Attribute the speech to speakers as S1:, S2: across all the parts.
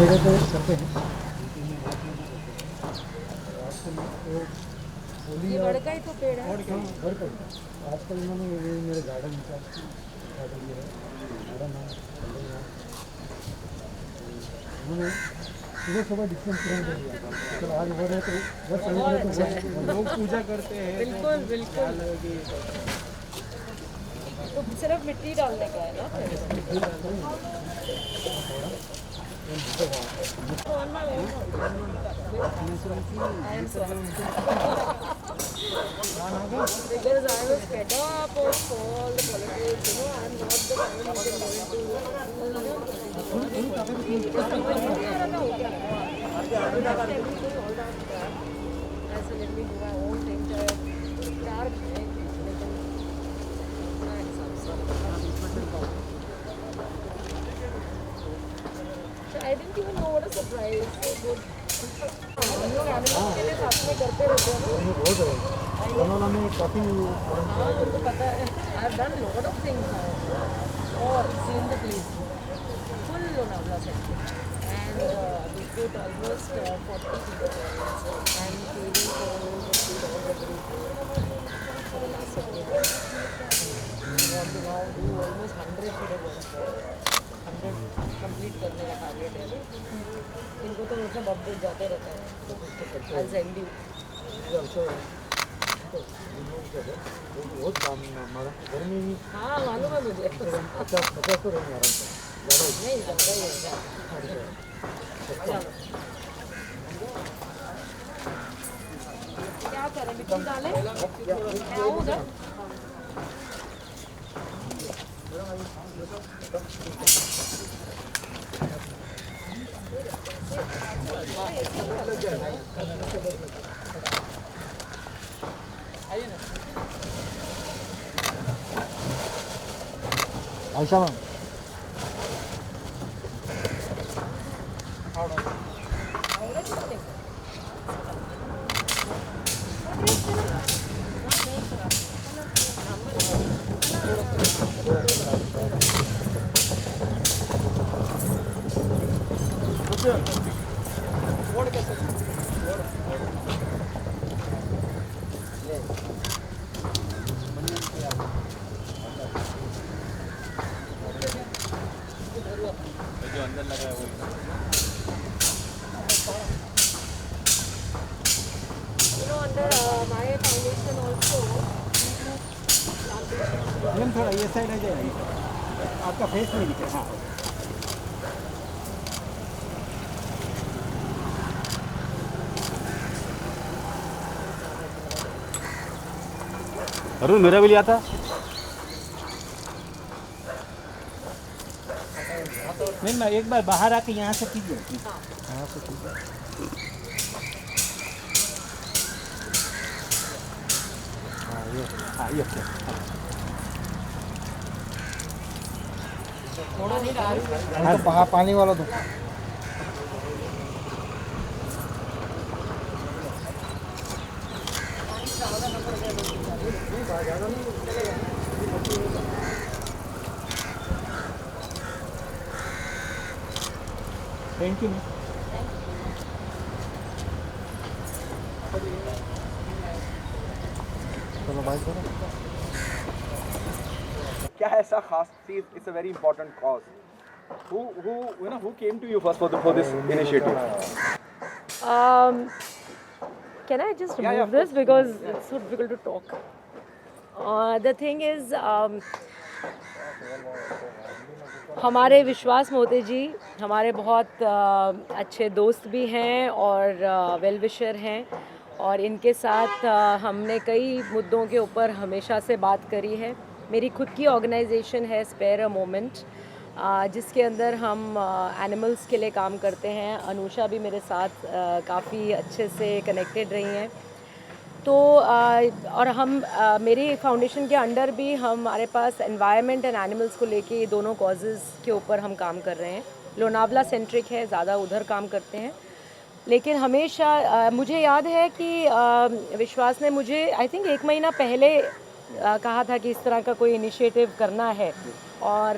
S1: जगह पे करते हैं।
S2: ये बड़ का ही तो पेड़ है।
S1: घर का आजकल इन्होंने ये मेरे गार्डन का गार्डन ये है, गार्डन है, उन्होंने सुबह सुबह डिस्टेंस पूरा कर दिया। चलो आज हो रहे तो बस
S2: बहुत अच्छा है।
S3: लोग पूजा करते हैं
S2: बिल्कुल बिल्कुल। तो सिर्फ मिट्टी डालने का है ना I am sorry. Because I was fed up of all the politics, you know, I am not the kind who can go into everything all that crap. I said let me do my own thing. चाहे प्यार है लेकिन अपना हिसाब से। I didn't even know what a surprise. So good. हम लोग animals के लिए साथ में करते रहते हैं ना।
S1: बहुत है कनौला में काफ़ी
S2: हाँ तुमको पता है I have done lot of things now और seen the place full Lonavala sector and we put almost 40 people and cleaning for all the group for the last 7 years. We want to now do almost 100 for the work. 100 complete करने का target है। इनको तो मुझसे update जाते रहता है। I'll send you.
S1: बहुत काम हमारा गर्मी
S2: हाँ मालूम है मुझे।
S1: 50 तो रहेंगे आराम से, ज़्यादा
S2: नहीं ज़्यादा ही है। चलो क्या करें मिट्टी डालें? मैं आऊँ उधर?
S1: आयशा मैम
S3: जो अंदर लगा है वो
S2: You know, under my foundation also.
S1: Ma'am थोड़ा ये साइड आ जाइए, आपका फेस नहीं दिखे। हाँ
S3: अरुण मेरा भी लिया था। नहीं मैं एक बार बाहर आके यहाँ से कीजिए, यहाँ से कीजिए। हाँ ये
S2: थोड़ा नहीं डाल।
S1: पानी वाला दो।
S3: Thank you.
S1: चलो बाय करो।
S4: क्या ऐसा खास चीज? It's a very important cause. Who came to you first for this initiative?
S2: Can I just remove
S4: Yeah, of
S2: this because it's so difficult to talk. The thing is, हमारे विश्वास मोते जी हमारे बहुत अच्छे दोस्त भी हैं और वेल विशर हैं और इनके साथ हमने कई मुद्दों के ऊपर हमेशा से बात करी है। मेरी खुद की ऑर्गेनाइजेशन है स्पेयर अ मोमेंट, जिसके अंदर हम एनिमल्स के लिए काम करते हैं। अनुषा भी मेरे साथ काफ़ी अच्छे से कनेक्टेड रही हैं। तो और हम मेरी फाउंडेशन के अंडर भी हमारे पास एनवायरनमेंट एंड एनिमल्स को लेके ये दोनों कॉजेज़ के ऊपर हम काम कर रहे हैं। लोनावला सेंट्रिक है, ज़्यादा उधर काम करते हैं, लेकिन हमेशा मुझे याद है कि विश्वास ने मुझे आई थिंक 1 महीना पहले कहा था कि इस तरह का कोई इनिशिएटिव करना है और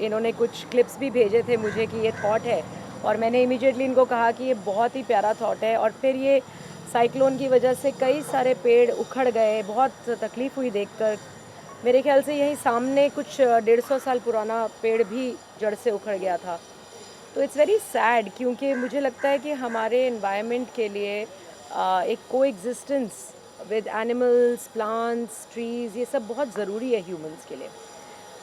S2: इन्होंने कुछ क्लिप्स भी भेजे थे मुझे कि ये थॉट है और मैंने इमीडिएटली इनको कहा कि ये बहुत ही प्यारा थॉट है। और फिर ये साइक्लोन की वजह से कई सारे पेड़ उखड़ गए, बहुत तकलीफ़ हुई देखकर। मेरे ख्याल से यहीं सामने कुछ 150 साल पुराना पेड़ भी जड़ से उखड़ गया था। तो इट्स वेरी सैड, क्योंकि मुझे लगता है कि हमारे एनवायरनमेंट के लिए एक coexistence with animals, plants, trees, ये सब बहुत ज़रूरी है ह्यूमंस के लिए।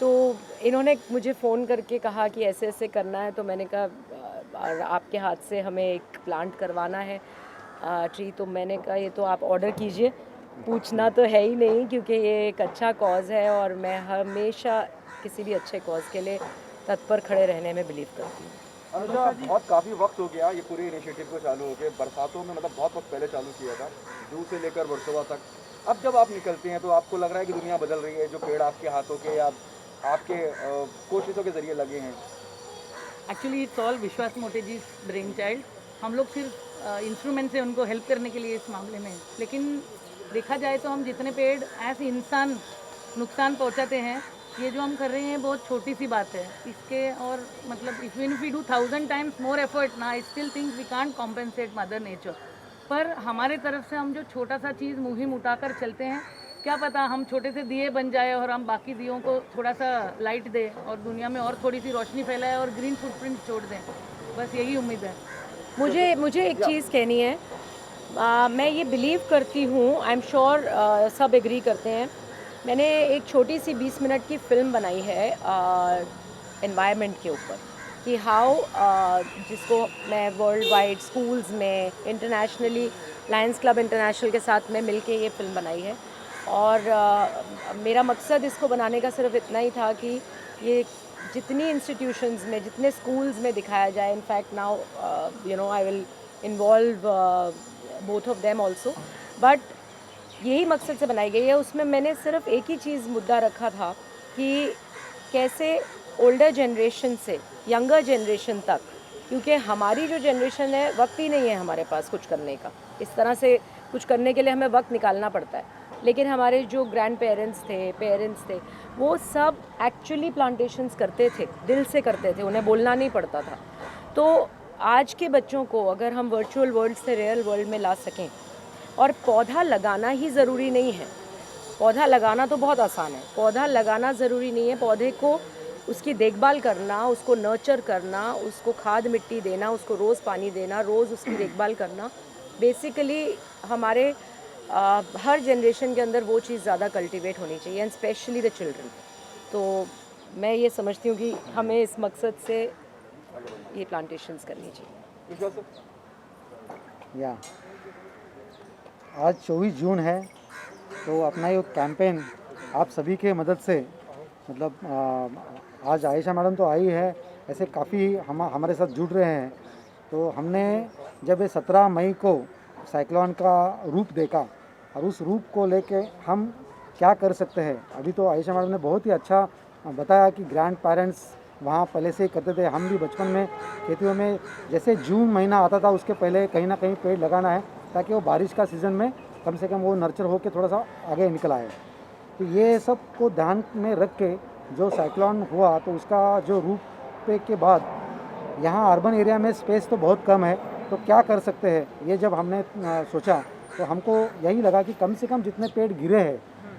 S2: तो इन्होंने मुझे फ़ोन करके कहा कि ऐसे ऐसे करना है, तो मैंने कहा आपके हाथ से हमें एक प्लांट करवाना है ट्री। तो मैंने कहा ये तो आप ऑर्डर कीजिए, पूछना तो है ही नहीं, क्योंकि ये एक अच्छा कॉज़ है और मैं हमेशा किसी भी अच्छे कॉज़ के लिए तत्पर खड़े रहने में बिलीव करती हूँ।
S4: अनुजा, बहुत काफ़ी वक्त हो गया ये पूरे इनिशिएटिव को चालू हो गए, बरसातों में मतलब बहुत वक्त पहले चालू किया था, जून से लेकर वर्सोवा तक। अब जब आप निकलते हैं तो आपको लग रहा है कि दुनिया बदल रही है, जो पेड़ आपके हाथों के या आपके कोशिशों के ज़रिए लगे हैं?
S5: एक्चुअली इट्स ऑल विश्वास मोटे जी ब्रेन चाइल्ड। हम लोग सिर्फ इंस्ट्रूमेंट से उनको हेल्प करने के लिए इस मामले में, लेकिन देखा जाए तो हम जितने पेड़ एज इंसान नुकसान पहुंचाते हैं, ये जो हम कर रहे हैं बहुत छोटी सी बात है इसके। और मतलब if we do 1000 times more effort ना, I still think we can't compensate mother nature. पर हमारे तरफ से हम जो छोटा सा चीज़ मुहिम उठाकर चलते हैं, क्या पता हम छोटे से दिए बन जाए और हम बाकी दियों को थोड़ा सा लाइट दें और दुनिया में और थोड़ी सी रोशनी फैलाए और ग्रीन फुटप्रिंट छोड़ दें। बस यही उम्मीद है।
S2: मुझे एक चीज़ कहनी है, मैं ये बिलीव करती हूँ, आई एम श्योर सब एग्री करते हैं। मैंने एक छोटी सी 20 मिनट की फ़िल्म बनाई है एनवायरनमेंट के ऊपर, कि हाउ जिसको मैं वर्ल्ड वाइड स्कूल्स में इंटरनेशनली लायंस क्लब इंटरनेशनल के साथ में मिलके ये फ़िल्म बनाई है। और मेरा मकसद इसको बनाने का सिर्फ इतना ही था कि ये जितनी इंस्टीट्यूशंस में, जितने स्कूल्स में दिखाया जाए। In fact now I will involve both of them also, but यही मकसद से बनाई गई है। उसमें मैंने सिर्फ एक ही चीज़ मुद्दा रखा था कि कैसे ओल्डर जनरेशन से यंगर जनरेशन तक, क्योंकि हमारी जो जनरेशन है वक्त ही नहीं है हमारे पास कुछ करने का, इस तरह से कुछ करने के लिए हमें वक्त निकालना पड़ता है। लेकिन हमारे जो ग्रैंड पेरेंट्स थे, वो सब एक्चुअली प्लांटेशंस करते थे, दिल से करते थे, उन्हें बोलना नहीं पड़ता था। तो आज के बच्चों को अगर हम वर्चुअल वर्ल्ड से रियल वर्ल्ड में ला सकें, और पौधा लगाना ही ज़रूरी नहीं है, पौधा लगाना तो बहुत आसान है, पौधा लगाना ज़रूरी नहीं है। पौधे को उसकी देखभाल करना, उसको नर्चर करना, उसको खाद मिट्टी देना, उसको रोज़ पानी देना, रोज़ उसकी देखभाल करना, बेसिकली हमारे हर जनरेशन के अंदर वो चीज़ ज़्यादा कल्टीवेट होनी चाहिए, एंड स्पेशली द चिल्ड्रन। तो मैं ये समझती हूँ कि हमें इस मकसद से ये प्लांटेशंस करनी चाहिए।
S1: या आज 24 जून है, तो अपना ये कैंपेन आप सभी के मदद से, मतलब आज आयशा मैडम तो आई है, ऐसे काफ़ी हमारे साथ जुड़ रहे हैं। तो हमने जब ये 17 मई को साइक्लोन का रूप देखा, और उस रूप को लेके हम क्या कर सकते हैं, अभी तो आयशा मैडम ने बहुत ही अच्छा बताया कि ग्रैंड पेरेंट्स वहाँ पहले से ही करते थे। हम भी बचपन में खेतियों में जैसे जून महीना आता था, उसके पहले कहीं ना कहीं पेड़ लगाना है, ताकि वो बारिश का सीज़न में कम से कम वो नर्चर होकर थोड़ा सा आगे निकल आए। तो ये सब को ध्यान में रख के जो साइक्लोन हुआ, तो उसका जो रूप के बाद यहाँ अर्बन एरिया में स्पेस तो बहुत कम है, तो क्या कर सकते हैं, ये जब हमने सोचा तो हमको यही लगा कि कम से कम जितने पेड़ गिरे हैं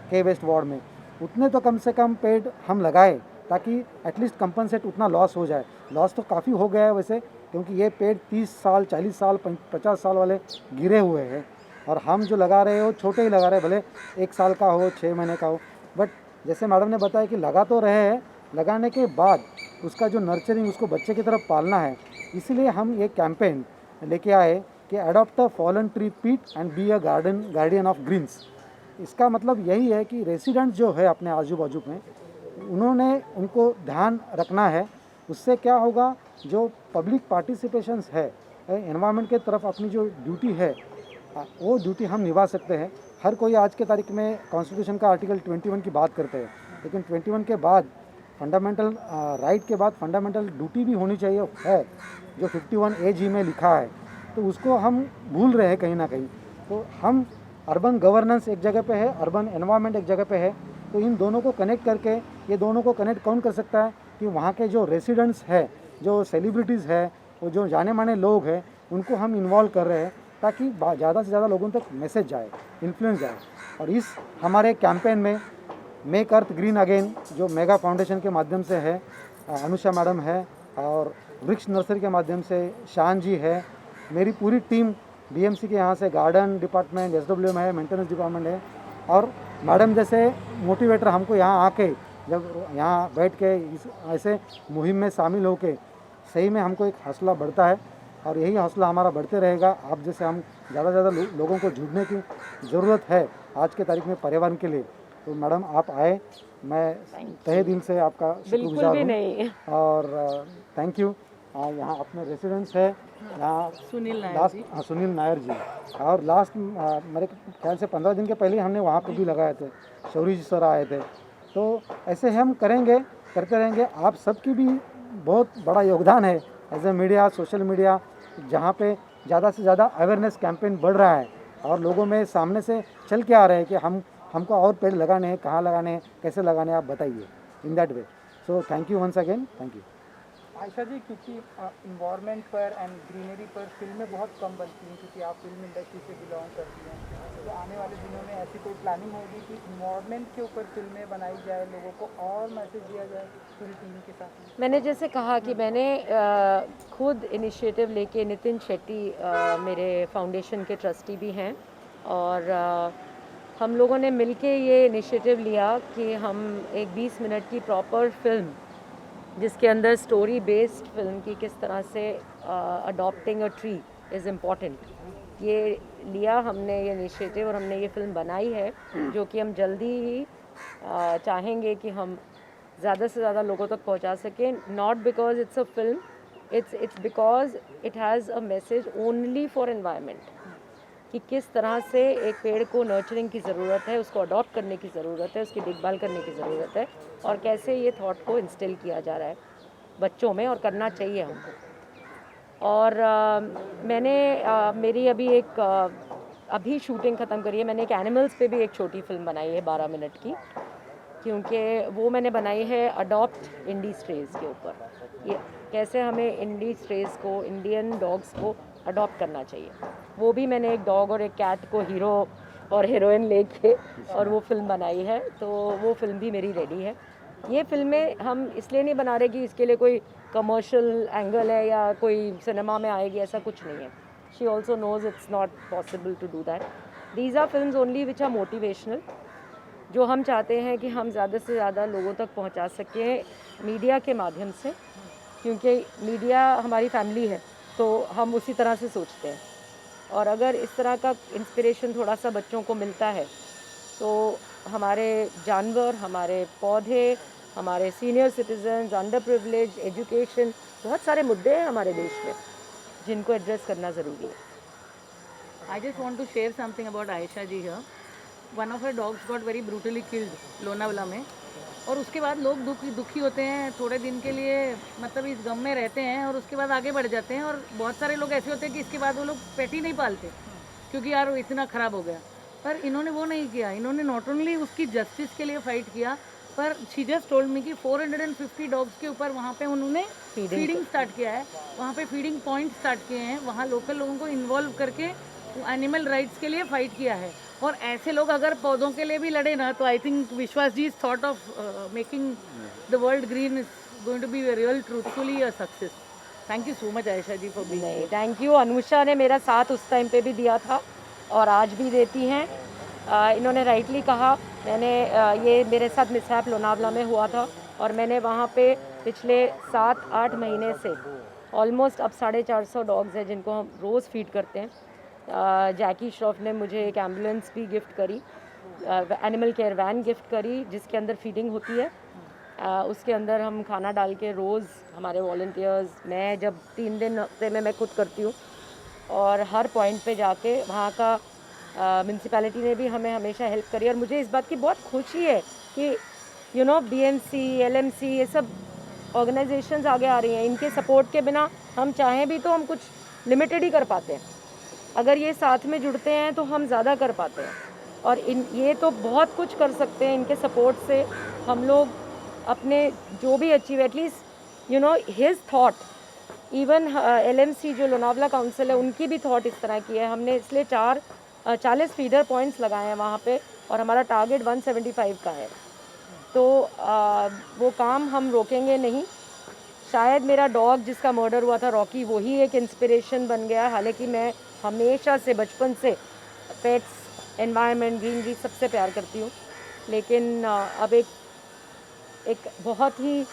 S1: के वेस्ट वार्ड में, उतने तो कम से कम पेड़ हम लगाए, ताकि एटलीस्ट कंपनसेट उतना लॉस हो जाए। लॉस तो काफ़ी हो गया है वैसे, क्योंकि ये पेड़ 30 साल 40 साल 50 साल वाले गिरे हुए हैं, और हम जो लगा रहे हो छोटे ही लगा रहे हैं, भले 1 साल का हो 6 महीने का हो। बट जैसे मैडम ने बताया कि लगा तो रहे हैं, लगाने के बाद उसका जो नर्चरिंग, उसको बच्चे की तरफ पालना है। इसीलिए हम ये कैंपेन लेके आए कि अडॉप्ट अ फॉलन ट्री पीट and be a guardian of greens. इसका मतलब यही है कि रेसिडेंट्स जो है अपने आजू बाजू में, उनको ध्यान रखना है। उससे क्या होगा, जो पब्लिक पार्टिसिपेशंस है एनवायरनमेंट के तरफ, अपनी जो ड्यूटी है वो ड्यूटी हम निभा सकते हैं। हर कोई आज के तारीख में कॉन्स्टिट्यूशन का आर्टिकल 21 की बात करते हैं, लेकिन 21 के बाद फंडामेंटल राइट के बाद फंडामेंटल ड्यूटी भी होनी चाहिए है, जो 51AG में लिखा है। तो उसको हम भूल रहे हैं कहीं ना कहीं। तो हम अर्बन गवर्नेंस एक जगह पे है, अर्बन एनवायरनमेंट एक जगह पे है, तो इन दोनों को कनेक्ट करके, ये दोनों को कनेक्ट कौन कर सकता है कि वहाँ के जो रेसिडेंट्स है, जो सेलिब्रिटीज़ है, वो जो जाने माने लोग हैं उनको हम इन्वॉल्व कर रहे हैं ताकि ज़्यादा से ज़्यादा लोगों तक मैसेज जाए, इन्फ्लुएंस जाए। और इस हमारे कैंपेन में मेक अर्थ ग्रीन अगेन जो मेगा फाउंडेशन के माध्यम से है, अनुषा मैडम है, और वृक्ष नर्सरी के माध्यम से शान जी है, मेरी पूरी टीम बीएमसी के यहाँ से गार्डन डिपार्टमेंट, एसडब्ल्यूएम है, मेंटेनेंस डिपार्टमेंट है, और मैडम जैसे मोटिवेटर हमको यहाँ आके जब यहाँ बैठ के इस ऐसे मुहिम में शामिल होके सही में हमको एक हौसला बढ़ता है, और यही हौसला हमारा बढ़ते रहेगा। आप जैसे हम ज़्यादा से ज़्यादा लोगों को जुड़ने की ज़रूरत है आज के तारीख में पर्यावरण के लिए। तो मैडम आप आए, मैं तहे दिल से आपका
S2: बिल्कुल
S1: शुक्रगुजार
S2: भी
S1: हूँ।
S2: नहीं।
S1: और थैंक यू। यहाँ अपने रेसिडेंट्स है यहाँ
S5: सुनील नायर
S1: लास्ट,
S5: जी।
S1: सुनील नायर जी, और लास्ट मेरे ख्याल से 15 दिन के पहले ही हमने वहाँ पे भी लगाए थे, शौरी जी सर आए थे। तो ऐसे हम करेंगे, करते रहेंगे। आप सबकी भी बहुत बड़ा योगदान है as a media, social media, जहाँ पे ज़्यादा से ज़्यादा अवेयरनेस कैंपेन बढ़ रहा है और लोगों में सामने से चल के आ रहे हैं कि हमको और पेड़ लगाने हैं, कहाँ लगाने हैं, कैसे लगाने हैं, आप बताइए in that way. So thank you once again, thank you.
S6: Ayesha ji, क्योंकि इन्वायरमेंट पर एंड ग्रीनरी पर फिल्में बहुत कम बनती हैं, क्योंकि आप फिल्म इंडस्ट्री से बिलोंग करती हैं, तो आने वाले दिनों में ऐसी कोई प्लानिंग होगी कि इन्वायरमेंट के ऊपर फिल्में बनाई जाए, लोगों को और मैसेज दिया जाए पूरी टीम के साथ?
S2: मैंने जैसे कहा कि मैंने खुद इनिशिएटिव लेके, नितिन शेट्टी मेरे फाउंडेशन के ट्रस्टी भी हैं, और हम लोगों ने मिलके ये इनिशिएटिव लिया कि हम एक 20 मिनट की प्रॉपर फिल्म, जिसके अंदर स्टोरी बेस्ड फिल्म की किस तरह से adopting a tree is important, ये लिया हमने ये इनिशिएटिव, और हमने ये फिल्म बनाई है जो कि हम जल्दी ही चाहेंगे कि हम ज़्यादा से ज़्यादा लोगों तक पहुंचा सकें। Not because it's a film, it's because it has a message only for environment, कि किस तरह से एक पेड़ को नर्चरिंग की ज़रूरत है, उसको अडॉप्ट करने की ज़रूरत है, उसकी देखभाल करने की ज़रूरत है, और कैसे ये थॉट को इंस्टिल किया जा रहा है बच्चों में, और करना चाहिए हमको। और मैंने मेरी अभी एक अभी शूटिंग ख़त्म करी है। मैंने एक एनिमल्स पे भी एक छोटी फिल्म बनाई है 12 मिनट की, क्योंकि वो मैंने बनाई है अडॉप्ट इंडी स्ट्रेज के ऊपर, ये कैसे हमें इंडी स्ट्रेज को, इंडियन डॉग्स को अडॉप्ट करना चाहिए। वो भी मैंने एक डॉग और एक कैट को हीरो और हीरोइन लेके और वो फिल्म बनाई है, तो वो फिल्म भी मेरी रेडी है। ये फिल्में हम इसलिए नहीं बना रहे कि इसके लिए कोई कमर्शियल एंगल है या कोई सिनेमा में आएगी, ऐसा कुछ नहीं है। She also knows it's not possible to do that. These are films only which are motivational, जो हम चाहते हैं कि हम ज़्यादा से ज़्यादा लोगों तक पहुंचा सकें मीडिया के माध्यम से, क्योंकि मीडिया हमारी फैमिली है, तो हम उसी तरह से सोचते हैं। और अगर इस तरह का इंस्पिरेशन थोड़ा सा बच्चों को मिलता है, तो हमारे जानवर, हमारे पौधे, हमारे senior citizens, under privilege, education, बहुत सारे मुद्दे हैं हमारे देश में जिनको एड्रेस करना ज़रूरी है।
S5: I just want to share something about Aisha ji here. One of her dogs got very brutally killed Lonavala में, और उसके बाद लोग दुखी होते हैं, थोड़े दिन के लिए मतलब इस गम में रहते हैं, और उसके बाद आगे बढ़ जाते हैं। और बहुत सारे लोग ऐसे होते हैं कि इसके बाद वो लोग पेट ही नहीं पालते, क्योंकि यार वो इतना ख़राब हो गया। पर इन्होंने वो नहीं किया, इन्होंने नॉट ओनली उसकी जस्टिस के लिए फ़ाइट किया, पर शी जस्ट टोल्ड मी कि 450 डॉग्स के ऊपर वहाँ पे उन्होंने फीडिंग स्टार्ट किया है, वहाँ पे फीडिंग पॉइंट स्टार्ट किए हैं, वहाँ लोकल लोगों को इन्वॉल्व करके एनिमल राइट्स के लिए फ़ाइट किया है। और ऐसे लोग अगर पौधों के लिए भी लड़े ना, तो I think Vishwas ji thought of making the world green is going to be real truthfully a success. Thank you so much Ayesha ji for being
S2: नहीं, थैंक यू। अनुषा ने मेरा साथ उस टाइम पे भी दिया था और आज भी देती हैं। इन्होंने राइटली कहा, मैंने ये मेरे साथ मिसहैप लोनावला में हुआ था, और मैंने वहाँ पे पिछले 7-8 महीने से ऑलमोस्ट अब 450 डॉग्स हैं जिनको हम रोज़ फीड करते हैं। जैकी श्रॉफ ने मुझे एक एम्बुलेंस भी गिफ्ट करी, एनिमल केयर वैन गिफ्ट करी, जिसके अंदर फीडिंग होती है। उसके अंदर हम खाना डाल के रोज़ हमारे वॉलंटियर्स, मैं जब 3 दिन हफ्ते में मैं खुद करती हूँ, और हर पॉइंट पे जाके वहाँ का म्यूनसिपैलिटी ने भी हमें हमेशा हेल्प करी। और मुझे इस बात की बहुत खुशी है कि BMC, LMC, ये सब ऑर्गेनाइजेशंस आगे आ रही हैं। इनके सपोर्ट के बिना हम चाहें भी तो हम कुछ लिमिटेड ही कर पाते हैं, अगर ये साथ में जुड़ते हैं तो हम ज़्यादा कर पाते हैं। और ये तो बहुत कुछ कर सकते हैं, इनके सपोर्ट से हम लोग अपने जो भी achieve, at least his thought even LMC जो लोनावला काउंसिल है उनकी भी थॉट इस तरह की है। हमने इसलिए 40 फीडर पॉइंट्स लगाए हैं वहाँ पे और हमारा टारगेट 175 का है। तो वो काम हम रोकेंगे नहीं। शायद मेरा डॉग जिसका मर्डर हुआ था रॉकी, वही एक इंस्पिरेशन बन गया। हालांकि मैं हमेशा से बचपन से पेट्स, एनवायरनमेंट, ग्रीनरी सबसे प्यार करती हूँ, लेकिन अब एक बहुत ही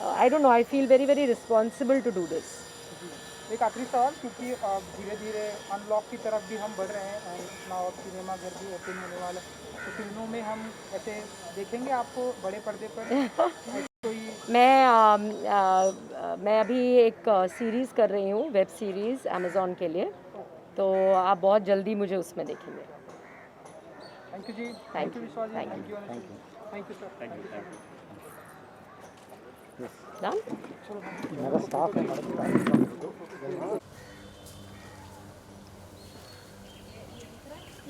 S2: I don't know, I feel very very responsible to do this.
S6: एक आखिरी सवाल, क्योंकि धीरे धीरे अनलॉक की तरफ भी हम बढ़ रहे हैं एंड नाउ सिनेमा घर भी ओपन होने वाला है, तो फिल्मों में हम ऐसे देखेंगे आपको बड़े पर्दे पर? कोई
S2: मैं अभी एक सीरीज़ कर रही हूँ, वेब सीरीज़ अमेज़ॉन के लिए, तो आप बहुत जल्दी मुझे उसमें देखेंगे।
S6: थैंक यू जी,
S2: Thank
S6: you
S2: you.
S6: Vishwas ji,
S2: Thank
S6: thank you
S1: Thank you.
S6: Sir,
S2: Done?
S1: मेरा स्टाफ है मैडम।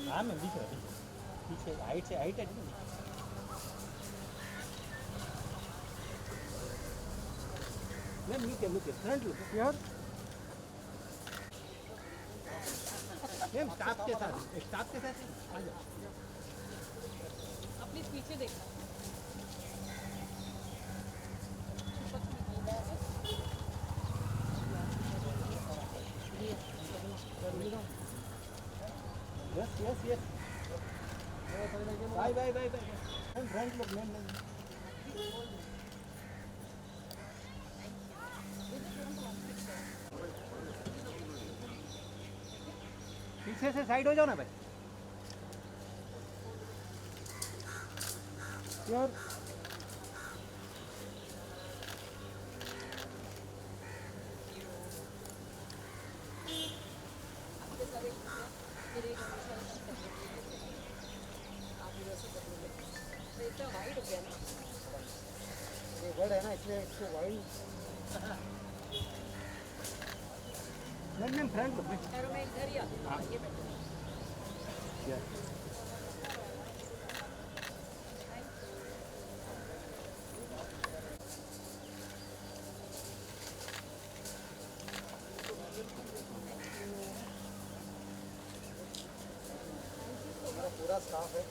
S3: हाँ मैम दिख रहा है, पीछे हाइट है मैम, लुक फ्रंट लुक
S6: यार
S3: मैम, स्टाफ के साथ आ जाओ।
S2: अपनी पीछे देखना।
S3: Yes bye front look ma'am. पीछे से साइड हो जाओ ना भाई
S6: यार
S1: वर्ड है ना, इसलिए इसको वाइड
S3: मैम फ्रंट लुक
S2: मैं इधर ही आती हूँ, ये बैठो।
S1: पूरा स्टाफ है।